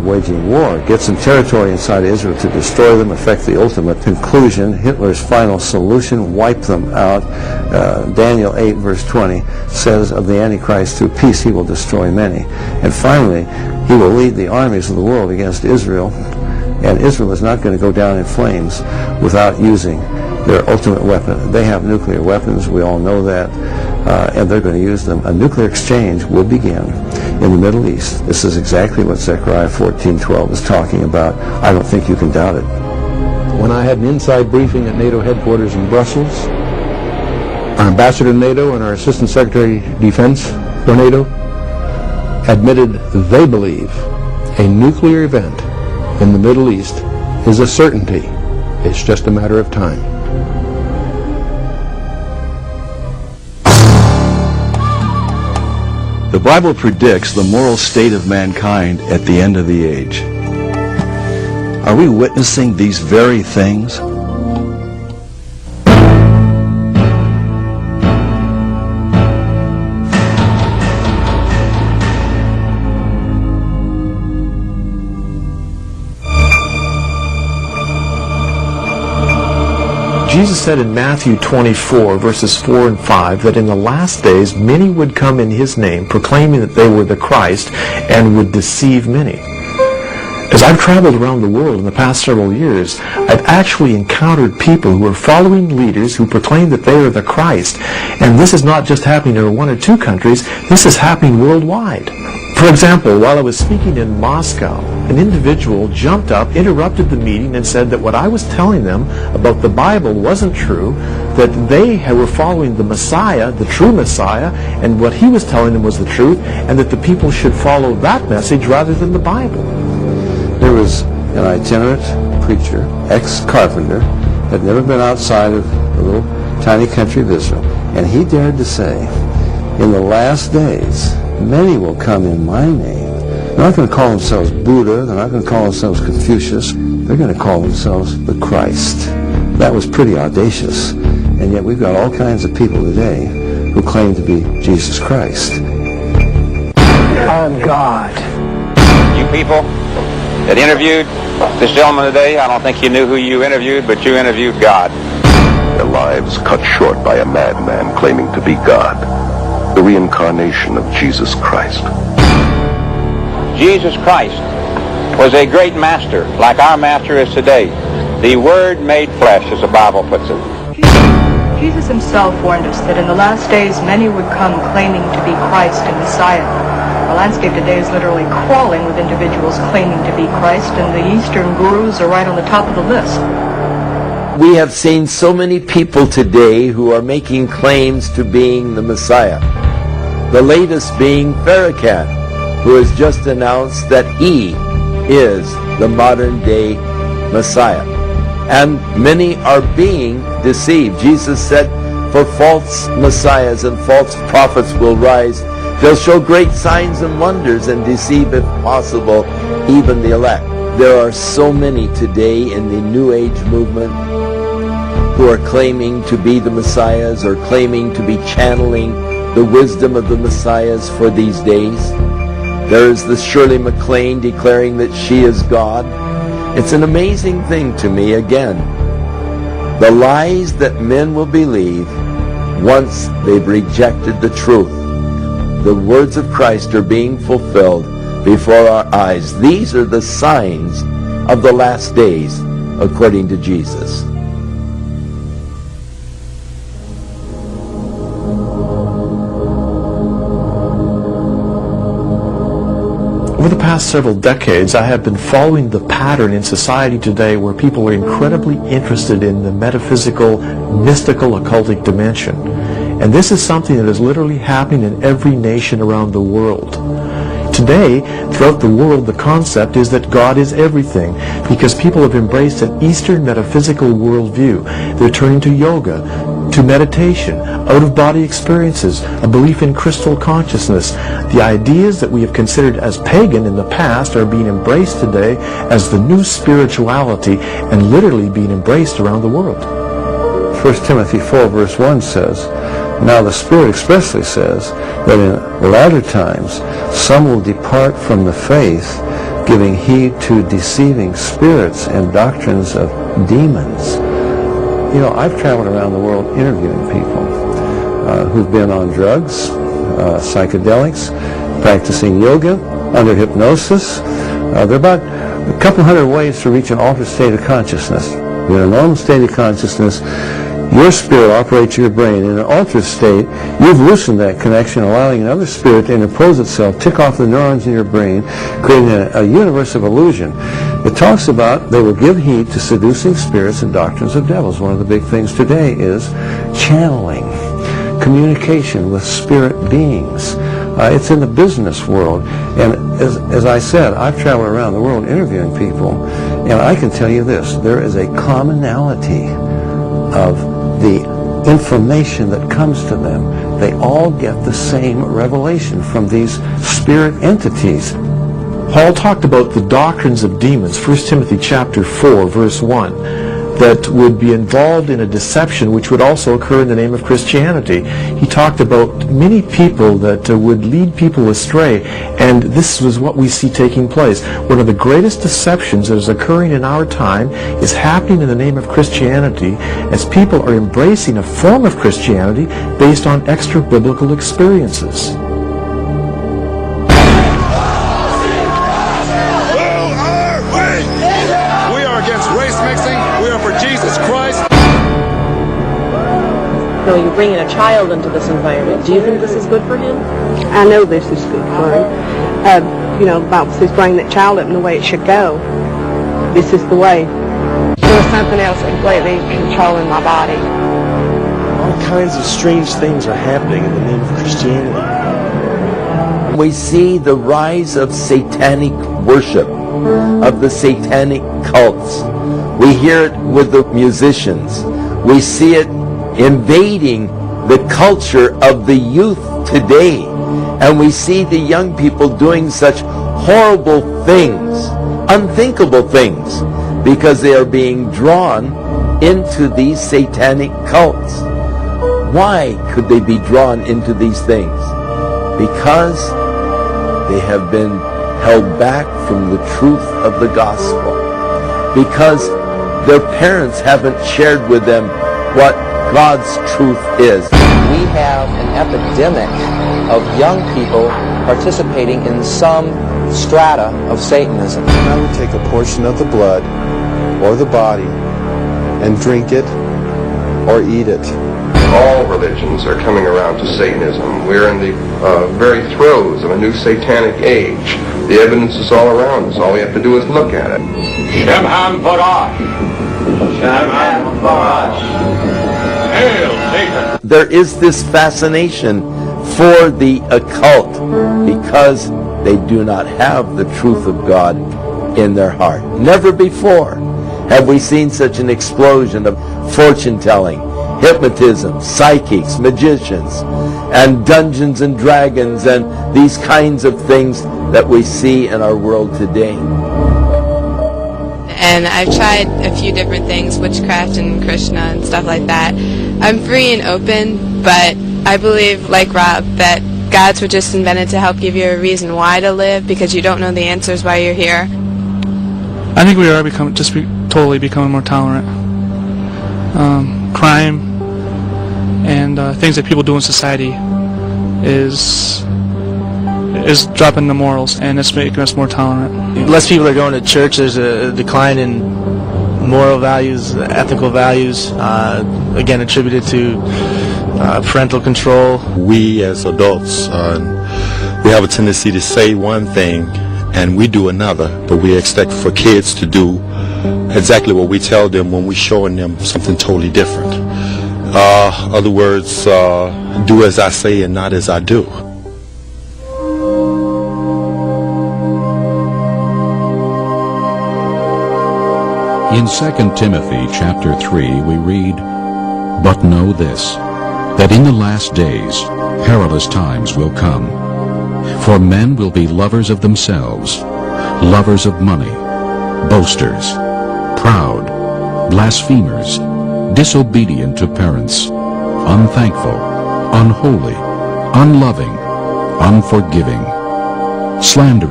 waging war, get some territory inside Israel to destroy them, affect the ultimate conclusion, Hitler's final solution, wipe them out. Daniel 8 verse 20 says of the Antichrist, through peace he will destroy many. And finally, he will lead the armies of the world against Israel, and Israel is not going to go down in flames without using their ultimate weapon. They have nuclear weapons, we all know that, and they're going to use them. A nuclear exchange will begin in the Middle East. This is exactly what Zechariah 14:12 is talking about. I don't think you can doubt it. When I had an inside briefing at NATO headquarters in Brussels, our ambassador to NATO and our Assistant Secretary of Defense for NATO admitted they believe a nuclear event in the Middle East is a certainty. It's just a matter of time. The Bible predicts the moral state of mankind at the end of the age. Are we witnessing these very things? Jesus said in Matthew 24, verses 4 and 5, that in the last days many would come in his name, proclaiming that they were the Christ, and would deceive many. As I've traveled around the world in the past several years, I've actually encountered people who are following leaders who proclaim that they are the Christ. And this is not just happening in one or two countries, this is happening worldwide. For example, while I was speaking in Moscow, an individual jumped up, interrupted the meeting, and said that what I was telling them about the Bible wasn't true, that they were following the Messiah, the true Messiah, and what he was telling them was the truth, and that the people should follow that message rather than the Bible. There was an itinerant preacher, ex-carpenter, had never been outside of the little tiny country of Israel, and he dared to say, in the last days, many will come in my name. They're not going to call themselves Buddha. They're not going to call themselves Confucius. They're going to call themselves the Christ. That was pretty audacious. And yet we've got all kinds of people today who claim to be Jesus Christ. I'm God. You people that interviewed this gentleman today, I don't think you knew who you interviewed, but you interviewed God. Their lives cut short by a madman claiming to be God. The reincarnation of Jesus Christ. Jesus Christ was a great master, like our master is today. The Word made flesh, as the Bible puts it. Jesus himself warned us that in the last days many would come claiming to be Christ and Messiah. Our landscape today is literally crawling with individuals claiming to be Christ, and the Eastern gurus are right on the top of the list. We have seen so many people today who are making claims to being the Messiah. The latest being Farrakhan, who has just announced that he is the modern-day Messiah. And many are being deceived. Jesus said, for false messiahs and false prophets will rise. They'll show great signs and wonders and deceive, if possible, even the elect. There are so many today in the New Age movement who are claiming to be the messiahs or claiming to be channeling the wisdom of the messiahs for these days. There is the Shirley MacLaine declaring that she is God. It's an amazing thing to me, again, the lies that men will believe once they've rejected the truth. The words of Christ are being fulfilled before our eyes. These are the signs of the last days, according to Jesus. Over the past several decades, I have been following the pattern in society today where people are incredibly interested in the metaphysical, mystical, occultic dimension. And this is something that is literally happening in every nation around the world. Today, throughout the world, the concept is that God is everything, because people have embraced an Eastern metaphysical worldview. They're turning to yoga, to meditation, out-of-body experiences, a belief in crystal consciousness. The ideas that we have considered as pagan in the past are being embraced today as the new spirituality and literally being embraced around the world. 1 Timothy 4 verse 1 says, now the Spirit expressly says that in latter times some will depart from the faith, giving heed to deceiving spirits and doctrines of demons. You know, I've traveled around the world interviewing people who've been on drugs, psychedelics, practicing yoga, under hypnosis. There are about a couple hundred ways to reach an altered state of consciousness. In a normal state of consciousness, your spirit operates your brain. In an altered state, you've loosened that connection, allowing another spirit to interpose itself, tick off the neurons in your brain, creating a universe of illusion. It talks about they will give heed to seducing spirits and doctrines of devils. One of the big things today is channeling, communication with spirit beings. It's in the business world. And as I said, I've traveled around the world interviewing people, and I can tell you this, there is a commonality of the information that comes to them. They all get the same revelation from these spirit entities. Paul talked about the doctrines of demons, 1 Timothy chapter 4, verse 1, that would be involved in a deception which would also occur in the name of Christianity. He talked about many people that would lead people astray, and this was what we see taking place. One of the greatest deceptions that is occurring in our time is happening in the name of Christianity as people are embracing a form of Christianity based on extra-biblical experiences. So you're bringing a child into this environment. Do you think this is good for him? I know this is good for him. The Bible says bring that child up in the way it should go. This is the way. There was something else completely controlling my body. All kinds of strange things are happening in the name of Christianity. We see the rise of satanic worship, of the satanic cults. We hear it with the musicians. We see it invading the culture of the youth today. And we see the young people doing such horrible things, unthinkable things, because they are being drawn into these satanic cults. Why could they be drawn into these things? Because they have been held back from the truth of the gospel. Because their parents haven't shared with them what God's truth is. We have an epidemic of young people participating in some strata of Satanism. I would take a portion of the blood or the body and drink it or eat it. All religions are coming around to Satanism. We're in the very throes of a new satanic age. The evidence is all around us. All we have to do is look at it. Shemhan Parash. Shemhan Parash. Hail Satan. There is this fascination for the occult because they do not have the truth of God in their heart. Never before have we seen such an explosion of fortune-telling, hypnotism, psychics, magicians, and Dungeons and Dragons, and these kinds of things that we see in our world today. And I've tried a few different things, witchcraft and Krishna and stuff like that. I'm free and open, but I believe, like Rob, that gods were just invented to help give you a reason why to live, because you don't know the answers why you're here. I think we are totally becoming more tolerant. Crime and things that people do in society is dropping the morals, and it's making us more tolerant. Less people are going to church. There's a decline in moral values, ethical values, again attributed to parental control. We as adults, we have a tendency to say one thing and we do another, but we expect for kids to do exactly what we tell them when we're showing them something totally different. Other words, do as I say and not as I do. In 2 Timothy chapter 3 we read, "But know this, that in the last days perilous times will come. For men will be lovers of themselves, lovers of money, boasters, proud, blasphemers, disobedient to parents, unthankful, unholy, unloving, unforgiving, slanderers,